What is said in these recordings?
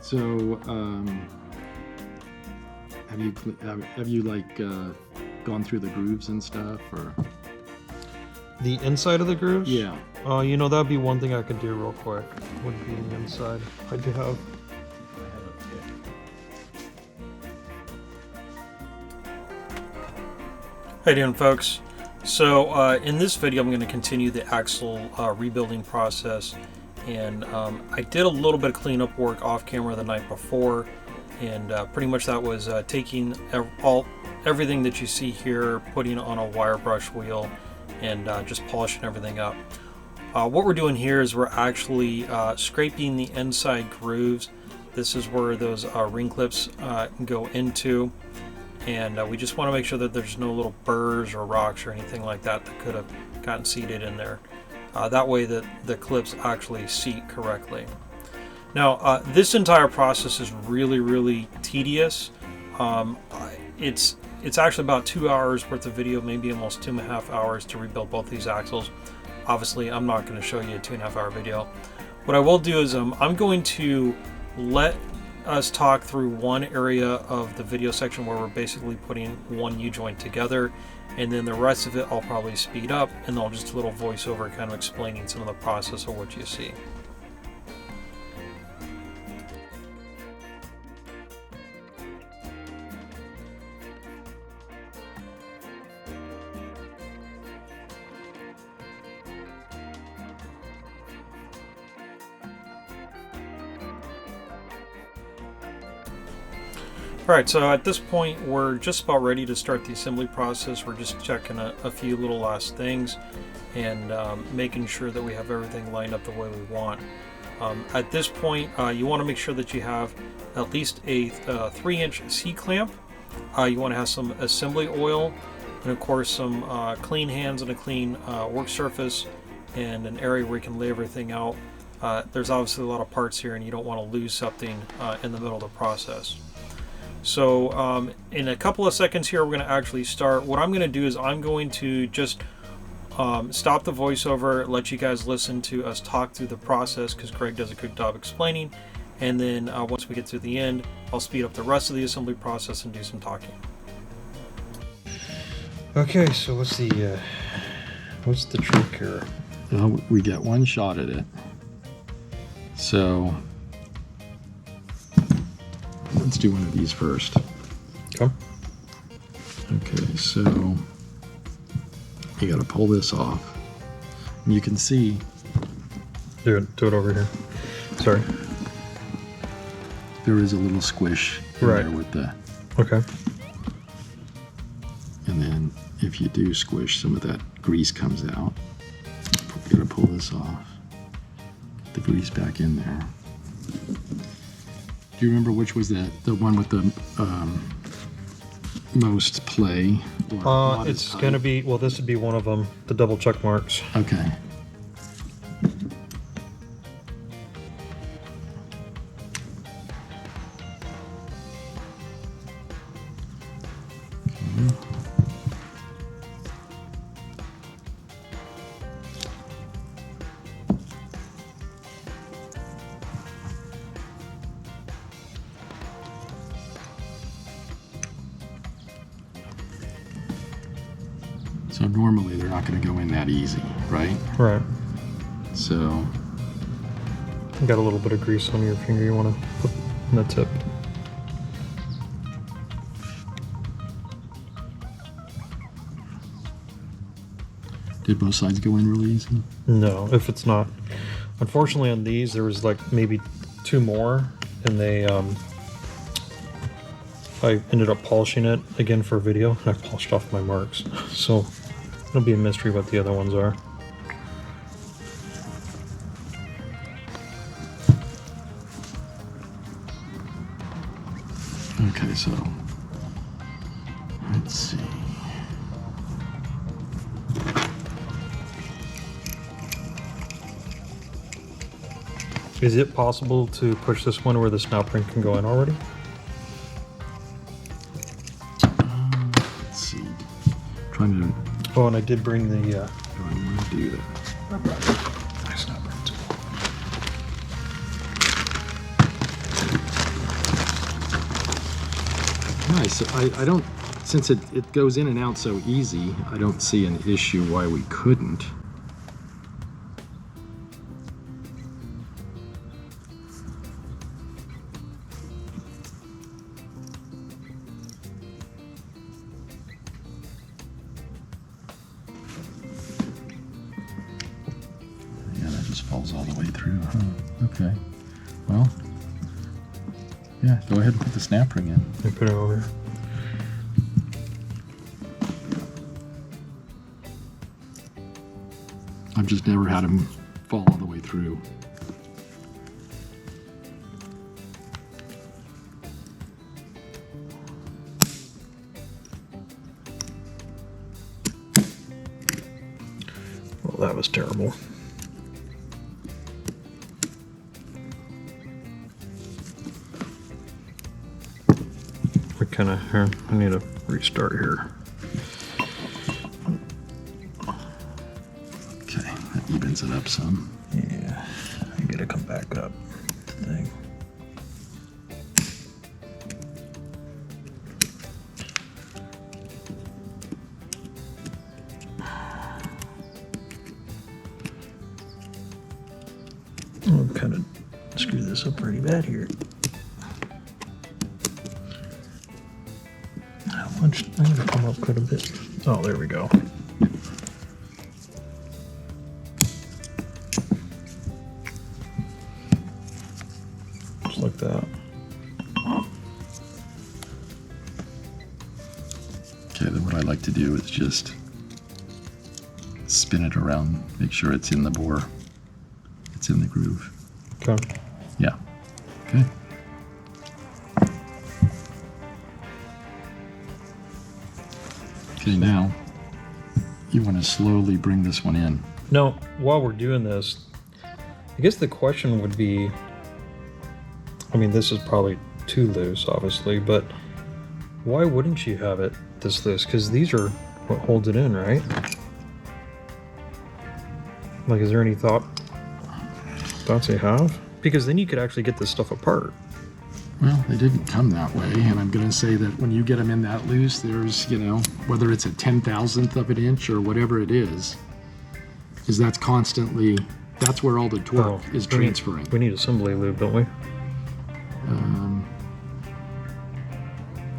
So, have you like gone through the grooves and stuff, or the inside of the grooves? Yeah. You know, that'd be one thing I could do real quick. Would be the inside. I do have. How you doing, folks? So in this video, I'm going to continue the axle rebuilding process, and I did a little bit of cleanup work off camera the night before, and pretty much that was taking everything that you see here, putting it on a wire brush wheel, and just polishing everything up. What we're doing here is we're actually scraping the inside grooves. This is where those ring clips go into. And we just want to make sure that there's no little burrs or rocks or anything like that that could have gotten seated in there. That way that the clips actually seat correctly. Now, this entire process is really tedious. It's actually about 2 hours worth of video, maybe almost 2.5 hours to rebuild both these axles. Obviously, I'm not going to show you a 2.5 hour video. What I will do is I'm going to let us talk through one area of the video section where we're basically putting one U-joint together, and then the rest of it I'll probably speed up, and I'll just do a little voiceover kind of explaining some of the process of what you see. Alright, so at this point we're just about ready to start the assembly process. We're just checking a few little last things and making sure that we have everything lined up the way we want. At this point, you want to make sure that you have at least a 3-inch C-clamp. You want to have some assembly oil, and of course some clean hands and a clean work surface, and an area where you can lay everything out. There's obviously a lot of parts here, and you don't want to lose something in the middle of the process. So in a couple of seconds here, we're going to actually start. What I'm going to do is I'm going to just stop the voiceover, let you guys listen to us talk through the process, because Greg does a good job explaining, and then once we get to the end, I'll speed up the rest of the assembly process and do some talking. Okay, so what's the trick here? Well, we get one shot at it. So let's do one of these first. Okay. Okay, so you got to pull this off. And you can see. Do it over here. Sorry. There is a little squish in there with the. Okay. And then if you do squish, some of that grease comes out. You got to pull this off. Get the grease back in there. Do you remember which was the one with the most play? It's going to be, well, this would be one of them, the double check marks. Okay. So normally they're not going to go in that easy, right? Right. So you got a little bit of grease on your finger you want to put in the tip. Did both sides go in really easy? No, if it's not. Unfortunately on these there was like maybe 2 more, and they I ended up polishing it again for video, and I polished off my marks. So it'll be a mystery what the other ones are. Okay, so let's see. Is it possible to push this one where the snap ring can go in already? Let's see. Trying to. Oh, and I did bring the. Do I want to do that? I brought it. My snap ring too. Nice. So I don't, since it goes in and out so easy, I don't see an issue why we couldn't. Yeah, that just falls all the way through, huh? Okay. Well, yeah, go ahead and put the snap ring in. I put it over. I've just never had them fall all the way through. Well, that was terrible. We kind of, here, I need to restart here. Okay, that evens it up some. Yeah, I gotta come back up. Thing. I'll kind of screw this up pretty bad here. How much? I'm gonna come up quite a bit. Oh, there we go. Just like that. Okay, then what I like to do is just spin it around, make sure it's in the bore. It's in the groove. Okay. Yeah. Okay. Okay, now you want to slowly bring this one in. Now, while we're doing this, I guess the question would be, I mean, this is probably too loose, obviously, but why wouldn't you have it this loose? Because these are what holds it in, right? Like, is there any thoughts you have? Because then you could actually get this stuff apart. Well, they didn't come that way, and I'm going to say that when you get them in that loose, there's, you know, whether it's a 10,000th of an inch or whatever it is that's constantly, that's where all the torque is transferring. We need assembly lube, don't we?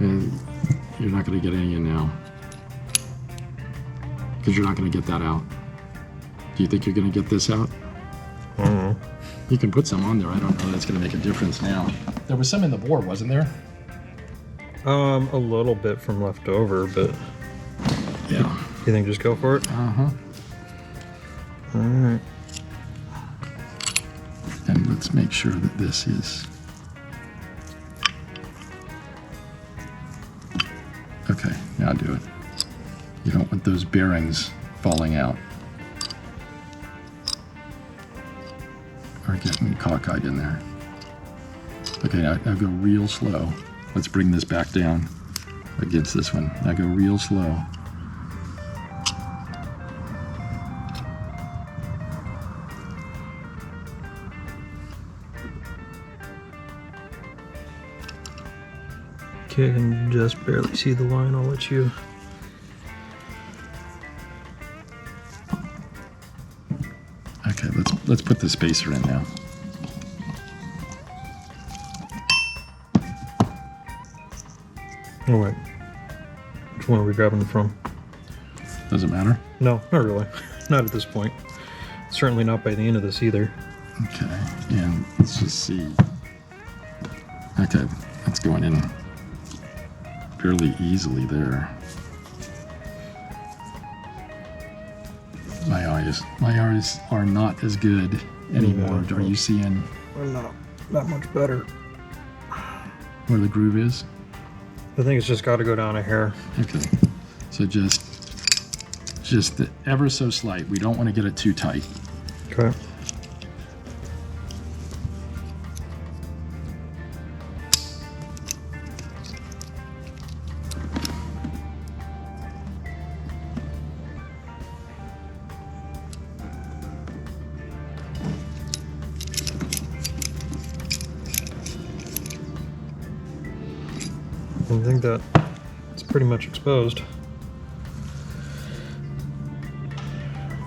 And you're not going to get any in now because you're not going to get that out. Do you think you're going to get this out? I don't know. You can put some on there. I don't know that's going to make a difference now. There was some in the bore, wasn't there? A little bit from left over, but Yeah. you think just go for it? Uh-huh. All right. And let's make sure that this is... Okay, now do it. You don't want those bearings falling out or getting cockeyed in there. Okay, now go real slow. Let's bring this back down against this one. Now go real slow. Okay, I can just barely see the line. I'll let you. Okay, let's put the spacer in now. Oh wait, which one are we grabbing from? Doesn't matter. No, not really. Not at this point. Certainly not by the end of this either. Okay, and let's just see. Okay, that's going in fairly easily there. My eyes are not as good anymore. Yeah. Are you seeing We're not that much better. where the groove is? I think it's just got to go down a hair. Okay, so just ever so slight. We don't want to get it too tight. Okay. I think that it's pretty much exposed.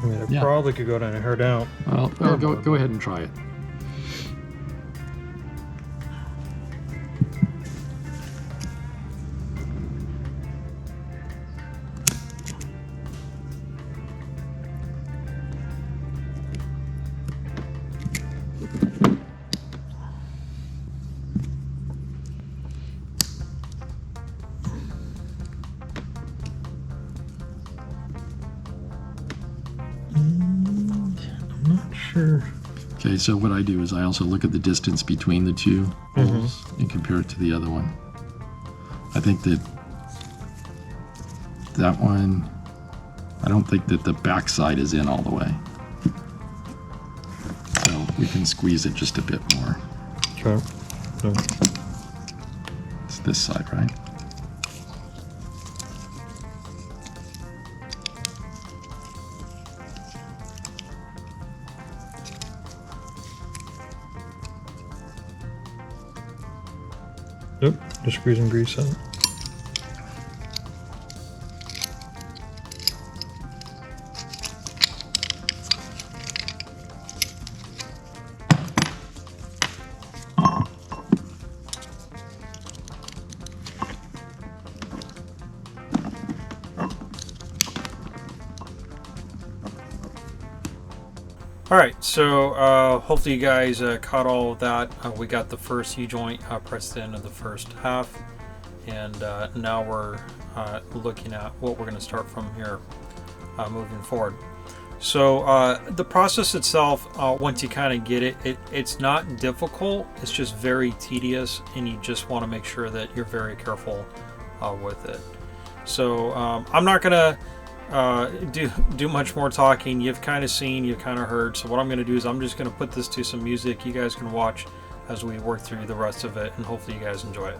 I mean, I probably could go down and hurt out. Well, go ahead and try it. Sure. Okay, so what I do is I also look at the distance between the two holes and compare it to the other one. I think that one, I don't think that the back side is in all the way. So we can squeeze it just a bit more. Okay. No. It's this side, right? Nope, just squeezing grease out. Alright, so hopefully you guys caught all of that. We got the first U-joint pressed in of the first half, and now we're looking at what we're going to start from here moving forward. So the process itself, once you kind of get it, it's not difficult, it's just very tedious, and you just want to make sure that you're very careful with it. So I'm not going to do much more talking. You've kind of seen, you've kind of heard. So what I'm going to do is I'm just going to put this to some music. You guys can watch as we work through the rest of it, and hopefully you guys enjoy it.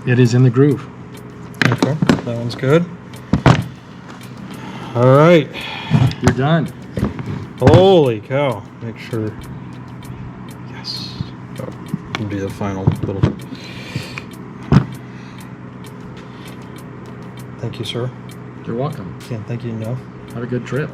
It is in the groove. Okay, that one's good. All right. You're done. Holy cow. Make sure. Yes. Oh, can be the final little. Thank you, sir. You're welcome. Can't thank you enough. Have a good trip.